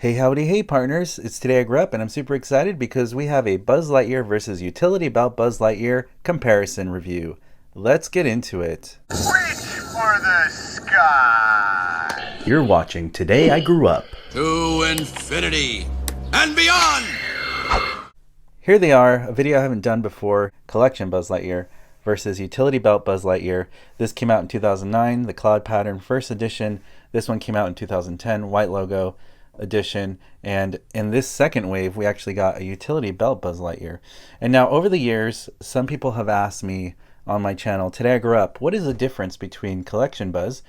Hey howdy hey partners, it's Today I Grew Up and I'm super excited because we have a Buzz Lightyear versus Utility Belt Buzz Lightyear comparison review. Let's get into it. Reach for the sky! You're watching Today I Grew Up. To infinity and beyond! Here they are, a video I haven't done before, Collection Buzz Lightyear versus Utility Belt Buzz Lightyear. This came out in 2009, the Cloud Pattern First Edition. This one came out in 2010, White Logo edition, and in this second wave we actually got a Utility Belt Buzz Lightyear. And now over the years some people have asked me on my channel, Today I Grew Up, what is the difference between Collection Buzz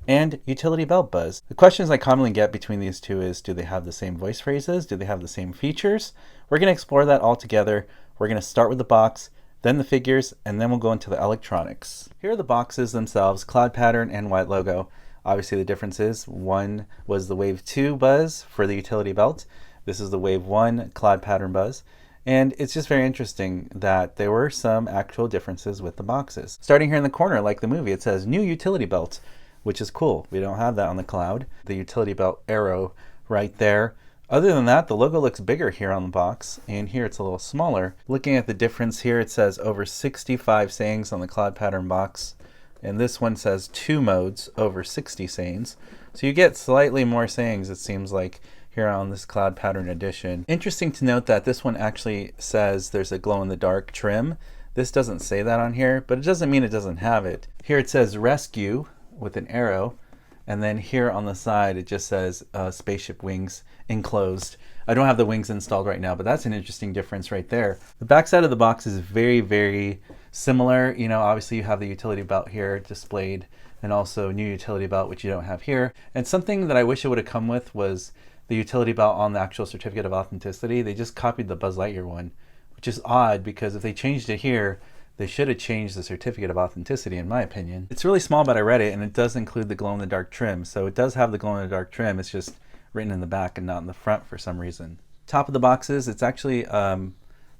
and Utility Belt Buzz? The questions I commonly get between these two is, do they have the same voice phrases? Do they have the same features? We're going to explore that all together. We're going to start with the box, then the figures, and then we'll go into the electronics. Here are the boxes themselves, Cloud Pattern and White Logo. Obviously the difference is one was the Wave 2 Buzz for the Utility Belt. This is the Wave 1 Cloud Pattern Buzz. And it's just very interesting that there were some actual differences with the boxes. Starting here in the corner, like the movie, it says New Utility Belt, which is cool. We don't have that on the Cloud. The Utility Belt arrow right there. Other than that, the logo looks bigger here on the box, and here it's a little smaller. Looking at the difference here, it says over 65 sayings on the Cloud Pattern box. And this one says 2 modes, over 60 sayings. So you get slightly more sayings, it seems like, here on this Cloud Pattern edition. Interesting to note that this one actually says there's a glow-in-the-dark trim. This doesn't say that on here, but it doesn't mean it doesn't have it. Here it says rescue with an arrow, and then here on the side it just says spaceship wings enclosed. I don't have the wings installed right now, but that's an interesting difference right there. The back side of the box is very, very similar. You know, obviously you have the utility belt here displayed, and also new utility belt, which you don't have here. And something that I wish it would have come with was the utility belt on the actual certificate of authenticity. They just copied the Buzz Lightyear one, which is odd because if they changed it here, they should have changed the certificate of authenticity, in my opinion. It's really small, but I read it, and it does include the glow-in-the-dark trim. So it does have the glow-in-the-dark trim. It's just written in the back and not in the front for some reason. Top of the boxes, it's actually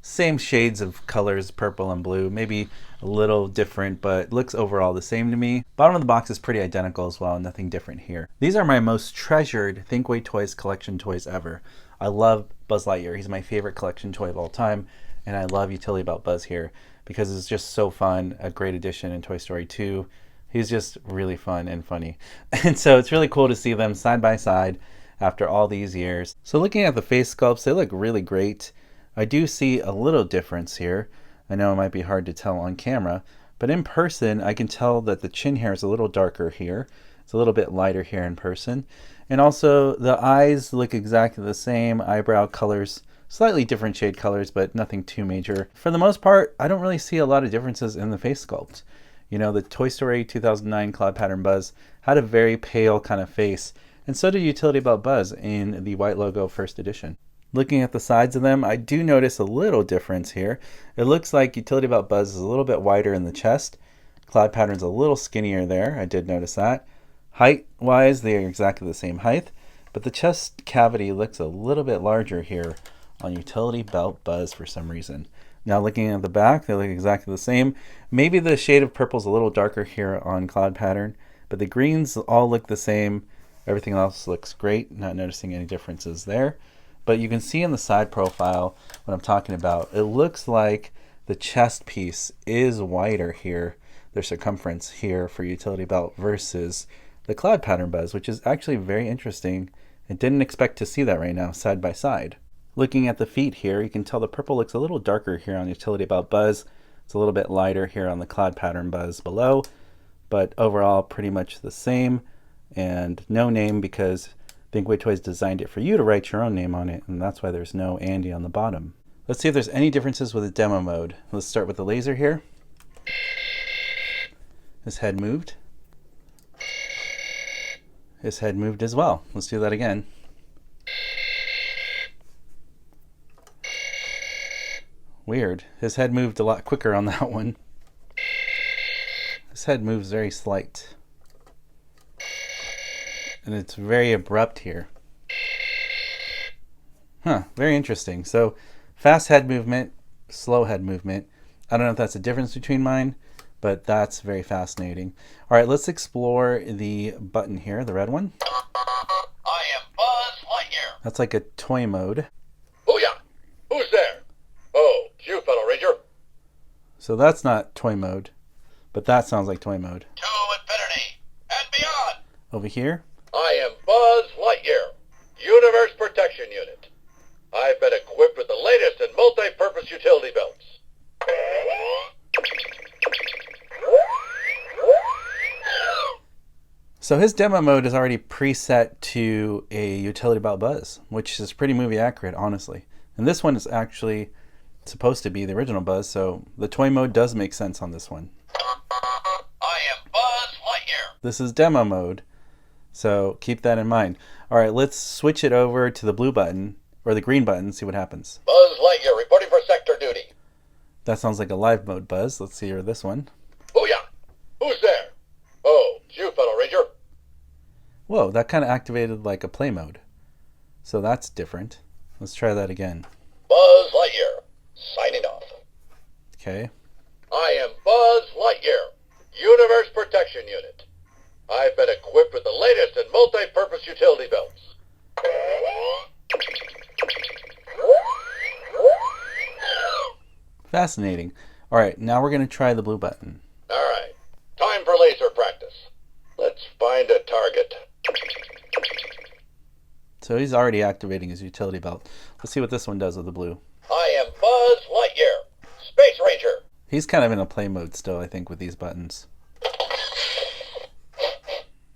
same shades of colors, purple and blue, maybe a little different, but looks overall the same to me. Bottom of the box is pretty identical as well, nothing different here. These are my most treasured Thinkway Toys collection toys ever. I love Buzz Lightyear. He's my favorite collection toy of all time, and I love Utility Belt Buzz here because it's just so fun, a great addition in Toy Story 2. He's just really fun and funny. And so it's really cool to see them side by side after all these years. So looking at the face sculpts, they look really great. I do see a little difference here. I know it might be hard to tell on camera, but in person I can tell that the chin hair is a little darker here. It's a little bit lighter here in person. And also the eyes look exactly the same, eyebrow colors, slightly different shade colors, but nothing too major. For the most part, I don't really see a lot of differences in the face sculpt. You know, the Toy Story 2009 Cloud Pattern Buzz had a very pale kind of face, and so did Utility Belt Buzz in the White Logo First Edition. Looking at the sides of them, I do notice a little difference here. It looks like Utility Belt Buzz is a little bit wider in the chest. Cloud Pattern's a little skinnier there. I did notice that. Height-wise, they are exactly the same height, but the chest cavity looks a little bit larger here on Utility Belt Buzz for some reason. Now looking at the back, they look exactly the same. Maybe the shade of purple is a little darker here on Cloud Pattern, but the greens all look the same. Everything else looks great. Not noticing any differences there. But you can see in the side profile what I'm talking about. It looks like the chest piece is wider here, the circumference here for Utility Belt versus the Cloud Pattern Buzz, which is actually very interesting. I didn't expect to see that right now side by side. Looking at the feet here, you can tell the purple looks a little darker here on Utility Belt Buzz. It's a little bit lighter here on the Cloud Pattern Buzz below, but overall pretty much the same, and no name because Thinkway Toys designed it for you to write your own name on it, and that's why there's no Andy on the bottom. Let's see if there's any differences with the demo mode. Let's start with the laser here. His head moved. His head moved as well. Let's do that again. Weird. His head moved a lot quicker on that one. His head moves very slight. And it's very abrupt here. Huh, very interesting. So fast head movement, slow head movement. I don't know if that's a difference between mine, but that's very fascinating. All right, let's explore the button here, the red one. I am Buzz Lightyear. That's like a toy mode. Booyah! Who's there? Oh, it's you, fellow Ranger. So that's not toy mode, but that sounds like toy mode. To infinity and beyond. Over here, I am Buzz Lightyear, Universe Protection Unit. I've been equipped with the latest in multi-purpose utility belts. so his demo mode is already preset to a utility belt Buzz, which is pretty movie accurate, honestly. And this one is actually supposed to be the original Buzz, so the toy mode does make sense on this one. I am Buzz Lightyear. This is demo mode, so keep that in mind. All right, let's switch it over to the blue button, or the green button, see what happens. Buzz Lightyear reporting for sector duty. That sounds like a live mode Buzz. Let's hear this one. Booyah! Who's there? Oh, it's you, fellow Ranger. Whoa, that kind of activated like a play mode. So that's different. Let's try that again. Buzz Lightyear, signing off. Okay. I am Buzz Lightyear, Universe Protection Unit. I've been equipped with the latest in multi-purpose utility belts. Fascinating. All right, now we're going to try the blue button. All right, time for laser practice. Let's find a target. So he's already activating his utility belt. Let's see what this one does with the blue. I am Buzz Lightyear, Space Ranger. He's kind of in a play mode still, I think, with these buttons.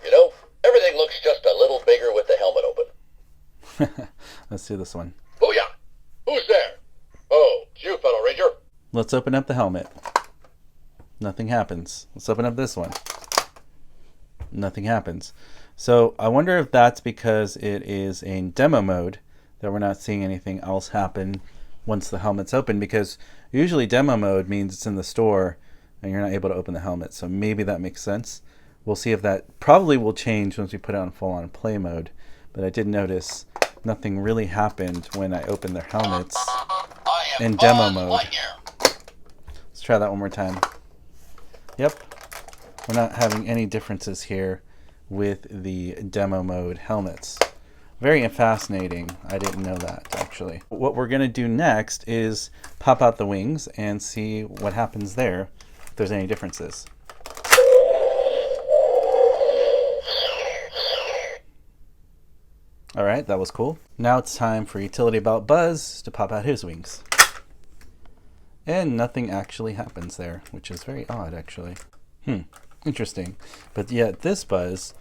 You know, everything looks just a little bigger with the helmet open. Let's do this one. Booyah! Who's there? Oh, it's you, fellow Ranger. Let's open up the helmet. Nothing happens. Let's open up this one. Nothing happens. So I wonder if that's because it is in demo mode that we're not seeing anything else happen once the helmet's open, because usually demo mode means it's in the store and you're not able to open the helmet. So maybe that makes sense. We'll see if that probably will change once we put it on full-on play mode. But I did notice nothing really happened when I opened their helmets in demo mode. Let's try that one more time. Yep. We're not having any differences here with the demo mode helmets. Very fascinating. I didn't know that, actually. What we're going to do next is pop out the wings and see what happens there, if there's any differences. All right, that was cool. Now it's time for Utility Belt Buzz to pop out his wings. And nothing actually happens there, which is very odd, actually. Interesting. But yet this Buzz,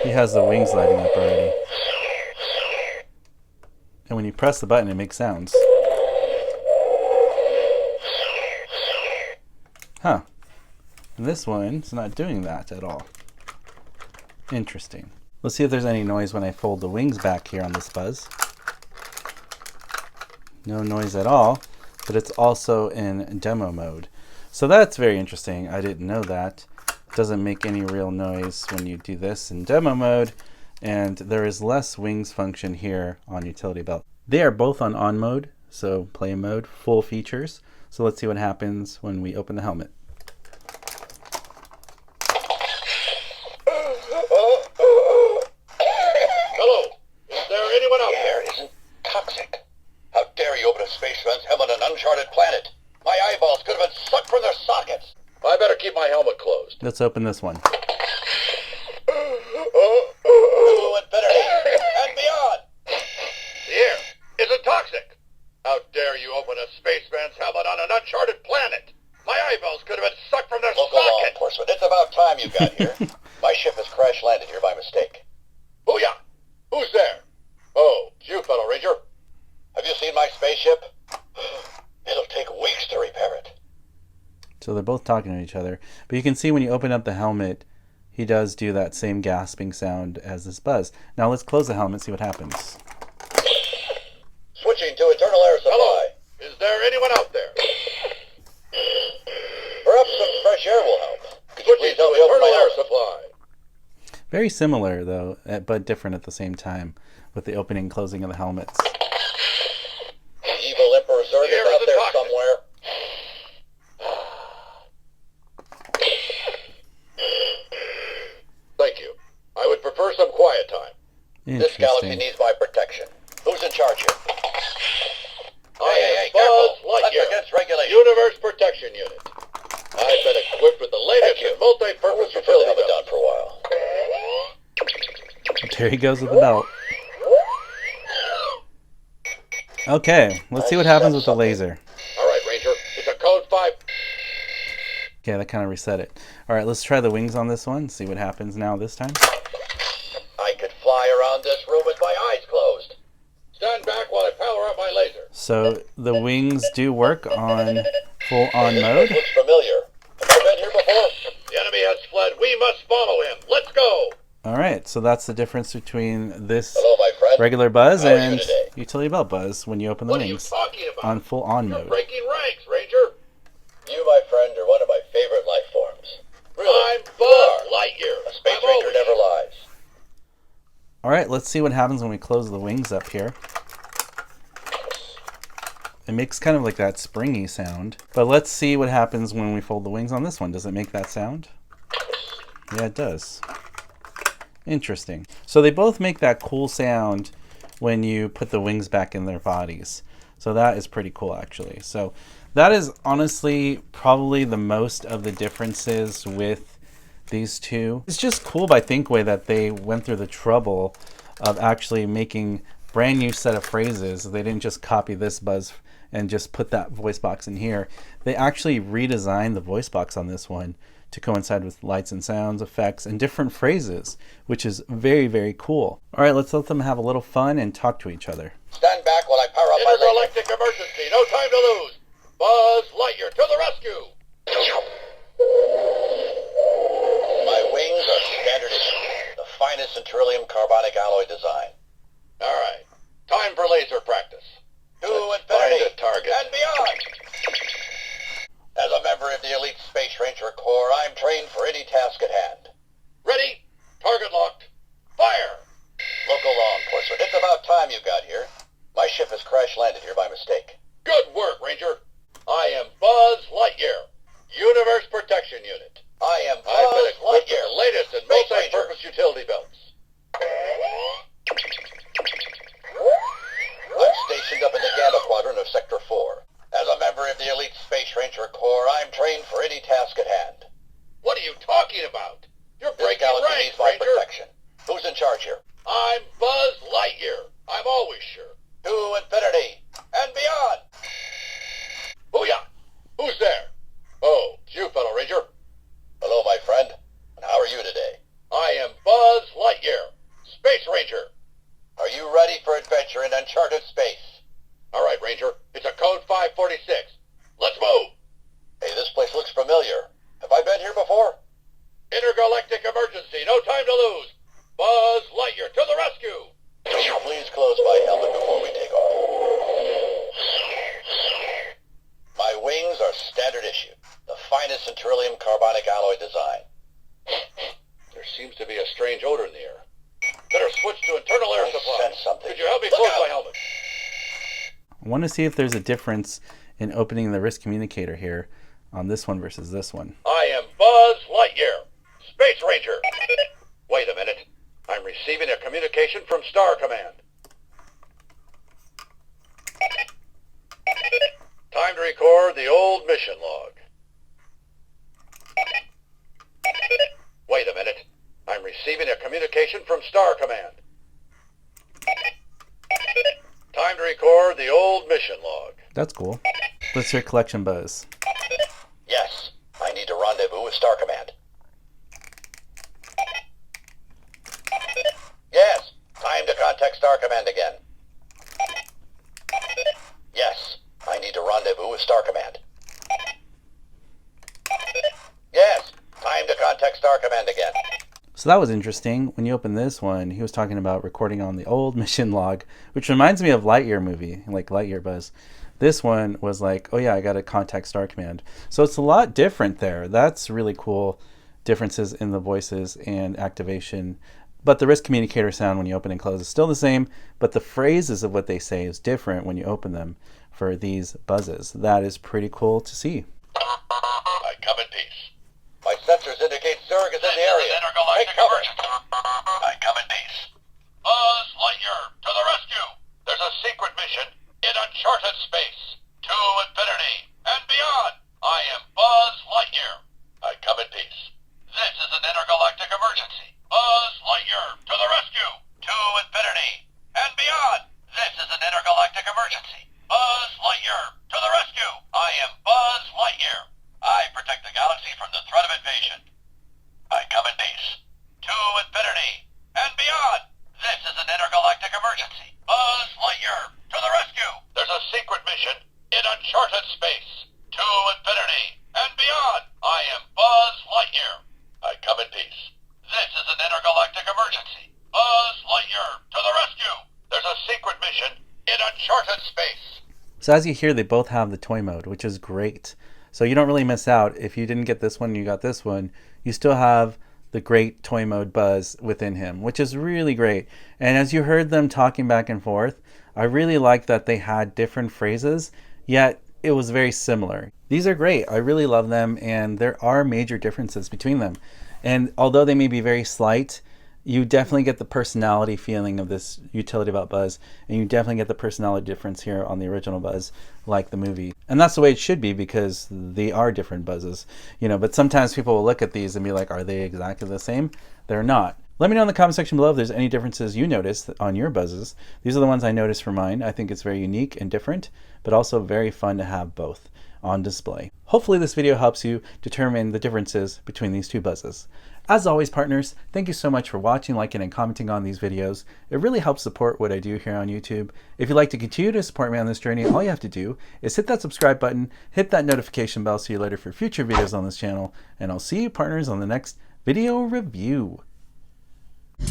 he has the wings lighting up already. And when you press the button, it makes sounds. Huh. And this one's not doing that at all. Interesting. Let's see if there's any noise when I fold the wings back here on this Buzz. No noise at all, but it's also in demo mode. So that's very interesting. I didn't know that. It doesn't make any real noise when you do this in demo mode, and there is less wings function here on Utility Belt. They are both on mode, so play mode, full features. So let's see what happens when we open the helmet. Hello, is there anyone out there? Air isn't toxic. How dare you open a spaceman's helmet on an uncharted planet? My eyeballs could have been sucked from their sockets. I better keep my helmet closed. Let's open this one. To infinity and beyond. The air isn't toxic. How dare you open a spaceman's helmet on an uncharted planet? My eyeballs could have been sucked from their sockets. Local law enforcement, it's about time you got here. My ship has crash landed here by mistake. Booyah! Who's there? Oh, it's you, fellow Ranger. Have you seen my spaceship? It'll take weeks to repair it. So they're both talking to each other. But you can see when you open up the helmet, he does do that same gasping sound as this Buzz. Now let's close the helmet and see what happens. Switching to internal air supply. Hello. Is there anyone out there? Perhaps some fresh air will help. Could you please help me open my air supply? Very similar, though, but different at the same time with the opening and closing of the helmets. Evil Emperor Zurg is out there somewhere. Thank you. I would prefer some quiet time. This galaxy needs my protection. charge here? Hey, Buzz Lightyear. That's against regulation. Universe Protection Unit. I've been equipped with the latest and multi-purpose utility belt. Done for a while. There he goes with the belt. Okay, let's see what happens with the laser. All right, Ranger. It's a code 5. Okay, that kind of reset it. All right, let's try the wings on this one. See what happens now this time. I could fly around this room with my eyes closed. Stand back while I power up my laser. So the wings do work on full-on mode. Looks familiar. Have I been here before? The enemy has fled. We must follow him. Let's go. All right, so that's the difference between this Hello, my friend. regular Buzz How are you and today? utility belt Buzz when you open the What are you wings talking about? on full-on You're mode. breaking ranks, Ranger. You, my friend, are one of my favorite life forms. Really? I'm Buzz Lightyear. A space ranger never lies. All right, let's see what happens when we close the wings up here. It makes kind of like that springy sound. But let's see what happens when we fold the wings on this one. Does it make that sound? Yeah, it does. Interesting. So they both make that cool sound when you put the wings back in their bodies. So that is pretty cool, actually. So that is honestly probably the most of the differences with these two. It's just cool by Thinkway that they went through the trouble of actually making brand new set of phrases. They didn't just copy this Buzz and just put that voice box in here. They actually redesigned the voice box on this one to coincide with lights and sounds, effects, and different phrases, which is very, very cool. All right, let's let them have a little fun and talk to each other. Stand back while I power up my laser. Intergalactic emergency. No time to lose. Buzz Lightyear to the rescue. My wings are standard issue, the finest beryllium carbonic alloy design. All right, time for laser practice. To infinity target and beyond. As a member of the Elite Space Ranger Corps, I'm trained for any task at hand. Ready? Target locked. Fire! Local law enforcement, it's about time you got here. My ship has crash-landed here by mistake. Good work, Ranger. I am Buzz Lightyear, Universe Protection Unit. I am Buzz Lightyear, the latest and multi-purpose utility belts. I'm stationed up in the Gamma Quadrant of Sector 4. As a member of the Elite Space Ranger Corps, I'm trained for any task at hand. What are you talking about? You're breaking ranks, Ranger. Protection. Who's in charge here? I'm Buzz Lightyear. I'm always sure. To infinity and beyond. Booyah! Who's there? Oh, it's you, fellow Ranger. Hello, my friend. And how are you today? I am Buzz Lightyear, Space Ranger. Are you ready for adventure in uncharted space? All right, Ranger. It's a code 546. Let's move. Hey, this place looks familiar. Have I been here before? Intergalactic emergency. No time to lose. Buzz Lightyear to the rescue. Please close my helmet before we take off. My wings are standard issue, the finest beryllium carbonic alloy design. There seems to be a strange odor in the air. Better switch to internal air supply. Sense something. Could you help me close my helmet? I want to see if there's a difference in opening the wrist communicator here on this one versus this one. I am Buzz Lightyear, Space Ranger. Wait a minute. I'm receiving a communication from Star Command. Time to record the old mission log. Wait a minute. I'm receiving a communication from Star Command. Time to record the old mission log. That's cool. Let's hear Collection Buzz. Yes, I need to rendezvous with Star Command. Yes, time to contact Star Command again. Yes, I need to rendezvous with Star Command. Yes, time to contact Star Command again. So that was interesting. When you open this one, he was talking about recording on the old mission log, which reminds me of Lightyear movie, like Lightyear Buzz. This one was like, oh yeah, I got to contact Star Command. So it's a lot different there. That's really cool differences in the voices and activation. But the wrist communicator sound when you open and close is still the same, but the phrases of what they say is different when you open them for these buzzes. That is pretty cool to see. I come in peace. My sensors indicate Zurg is in the area. Take cover. I come in peace. Buzz Lightyear to the rescue. There's a secret edition in uncharted space. So as you hear, they both have the toy mode, which is great. So you don't really miss out. If you didn't get this one and you got this one, you still have the great toy mode Buzz within him, which is really great. And as you heard them talking back and forth, I really like that they had different phrases, yet it was very similar. These are great. I really love them, and there are major differences between them. And although they may be very slight, you definitely get the personality feeling of this utility belt Buzz, and you definitely get the personality difference here on the original Buzz, like the movie. And that's the way it should be, because they are different Buzzes, you know. But sometimes people will look at these and be like, are they exactly the same? They're not. Let me know in the comment section below if there's any differences you noticed on your Buzzes. These are the ones I noticed for mine. I think it's very unique and different, but also very fun to have both on display. Hopefully this video helps you determine the differences between these two Buzzes. As always, partners, thank you so much for watching, liking, and commenting on these videos. It really helps support what I do here on YouTube. If you'd like to continue to support me on this journey, all you have to do is hit that subscribe button, hit that notification bell so you're alerted for future videos on this channel, and I'll see you, partners, on the next video review.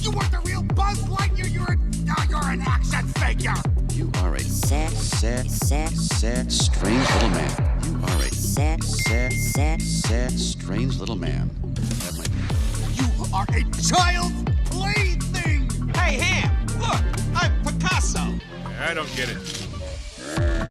You weren't the real Buzz Lightyear, you're an action figure! You are a sad, strange little man. You are a sad, strange little man. That might be. You are a child's plaything! Hey, Ham, look, I'm Picasso. I don't get it.